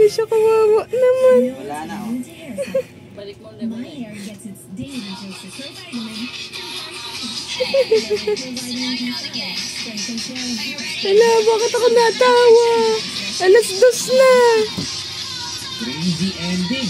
Grabe siya, kawawa naman. Wala na, oh. Balik mo na ba? Hala, bakit ako natawa? Alas 2 na. Crazy ending.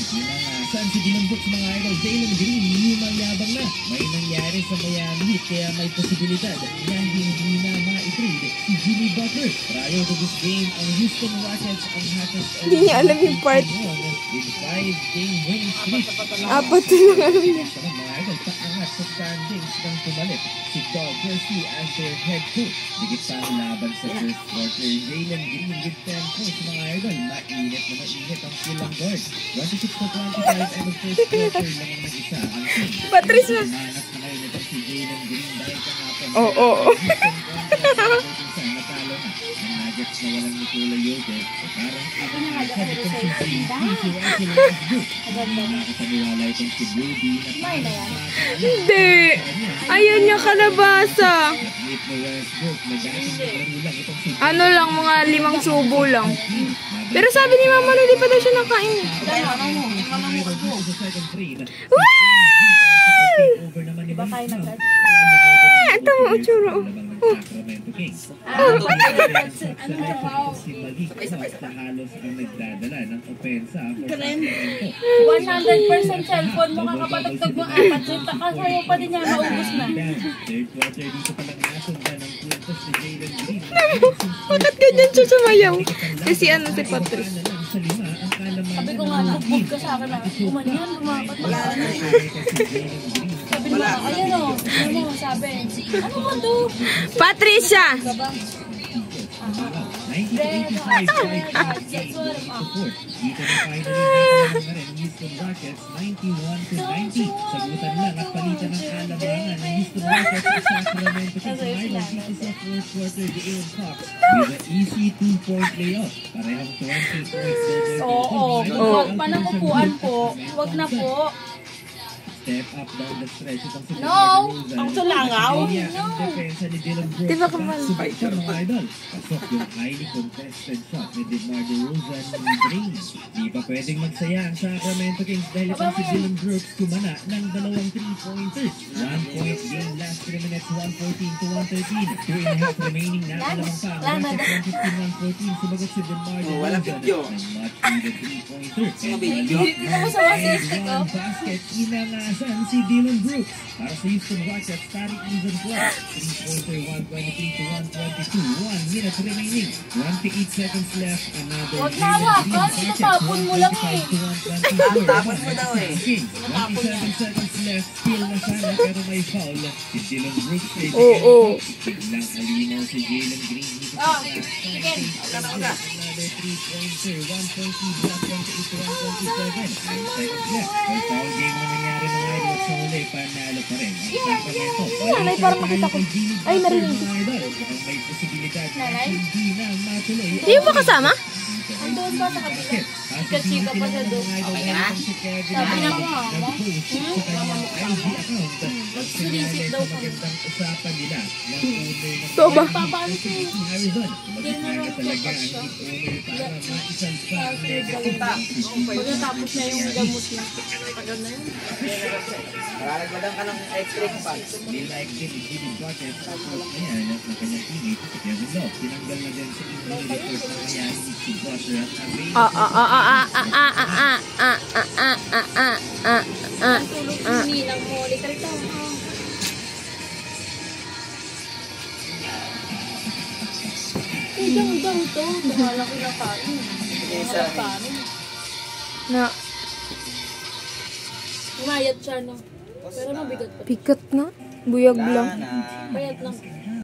Saan si Dinambok sa mga idol? Jalen Green, lumang yabang na. May nangyari sa Miami, kaya may posibilidad na hindi na ma-trade si Jimmy Butler. Prior to this game, ang Houston Rockets ang hottest. Hindi niya alam yung part. With 5-game winning streak. Apat na alam niya. Sa mga idol, paangat sa standings ng pumalit si Doug Percy as their head coach. Digit pa ang laban sa first quarter. Jalen Green with 10 points, mga idol. Mainit na mainit ang silang guard. 26-25 and the first quarter lang ang nag-isa ang team. Patrice mo. Manas na ngayon itong si Jalen Green dahil kahapon. Oo. Natalo na. Ang Nuggets na walang Nikola Jokic. Parang sabi kong si Russell Westbrook. Nakakapaniwala itong si Brady na Hindi. Ayaw niya kalabasa. Ano lang, mga 5 subo lang. Pero sabi ni Mama na di pa daw siya nakain. Diba kayo nagkat? Ito mo, utsura. Sacramento Kings. Ano halos ang nagdadala ng opensa for Sacramento. 100% cellphone mo kakapatagtag mo 4. So, sa'yo pa din niya maubos na. Third quarter dito pa lang nasundan ng kwintos ni Jalen Green. Bakit ganyan siya sumayaw? Kasi ano si Patrice? Sabi ko nga, nagbog ka sa akin na, umanyan, lumapat wala na. Sabi mo, ayun o, ano mo, sabi, ano mo to? Patricia! Dito na finally ng Houston Rockets 91-90. Sagutan lang at palitan ng kalamangan ng Houston Rockets sa Sacramento Kings Island dito sa fourth quarter. De'Aaron Fox with an easy 2-point layup. Parehong 20 points. Oo, huwag pa na upuan po. Huwag na po. Step up down the stretch. Itong si No! Ang sulangaw? Ang depensa ni Dylan Brooks. Di ba kamalpay? Mga idol. Pasok yung highly contested shot ni DeMar DeRozan ng Brains. Di pa pwedeng magsaya ang Sacramento Kings dahil itong si Dylan Brooks kumana ng 2 3-pointers. 1-point game last 3 minutes, 114-113. 2.5 remaining na lamang pa. Rockets 115-114. Sumagot si DeMar DeRozan ng much needed 3-pointer. Hindi mo sa wasistik ko. Basket inangasan si Dylan Brooks para sa Houston Rockets. Starting season plus 3-pointer, 123-122. 1 minute remaining, 28 seconds left. Another huwag na hawakan, tinatapon mo lang eh. Tapos mo daw eh. 27 seconds left, still na sana pero may foul si Dylan Brooks. Oo. Biglang alinaw si Jalen Green dito Oh, sa sige. another 3-pointer, 120 block, 128-127. 9 seconds left. May foul game na nangyari ng idol sa huli, panalo pa rin ang Sacramento. Nanay, parang makita ko. Ay, narinig. Ang may posibilidad na hindi na matuloy. Di mo ba kasama? Andun ba sa kabila? Chika-chika pa siya doon. Okay na? Sabi niya ko ha, mo? Sinisip daw kami. Usapan nila ng owner ng Ito ba? Papaano siya? Harrison. Magkakaga talaga ang hit owner para maisang pa ang negative. Pagkatapos niya yung gamot niya. Tagal na yun. Maralagbadan ka ng electric fan. Like din, Jimmy Butler, tapos ayan, ang kanyang teammate, si Kevin Love. Tinanggal na din sa injury report na kaya ni si Butler at Ang tulog yung ninang mo. Lika rito. Idang to. Bahala ko na kain. Bahala kain. Na, Umayat siya, no? Pero mabigat pa. pikat na. Buyag lang. Wala na. Bayat lang.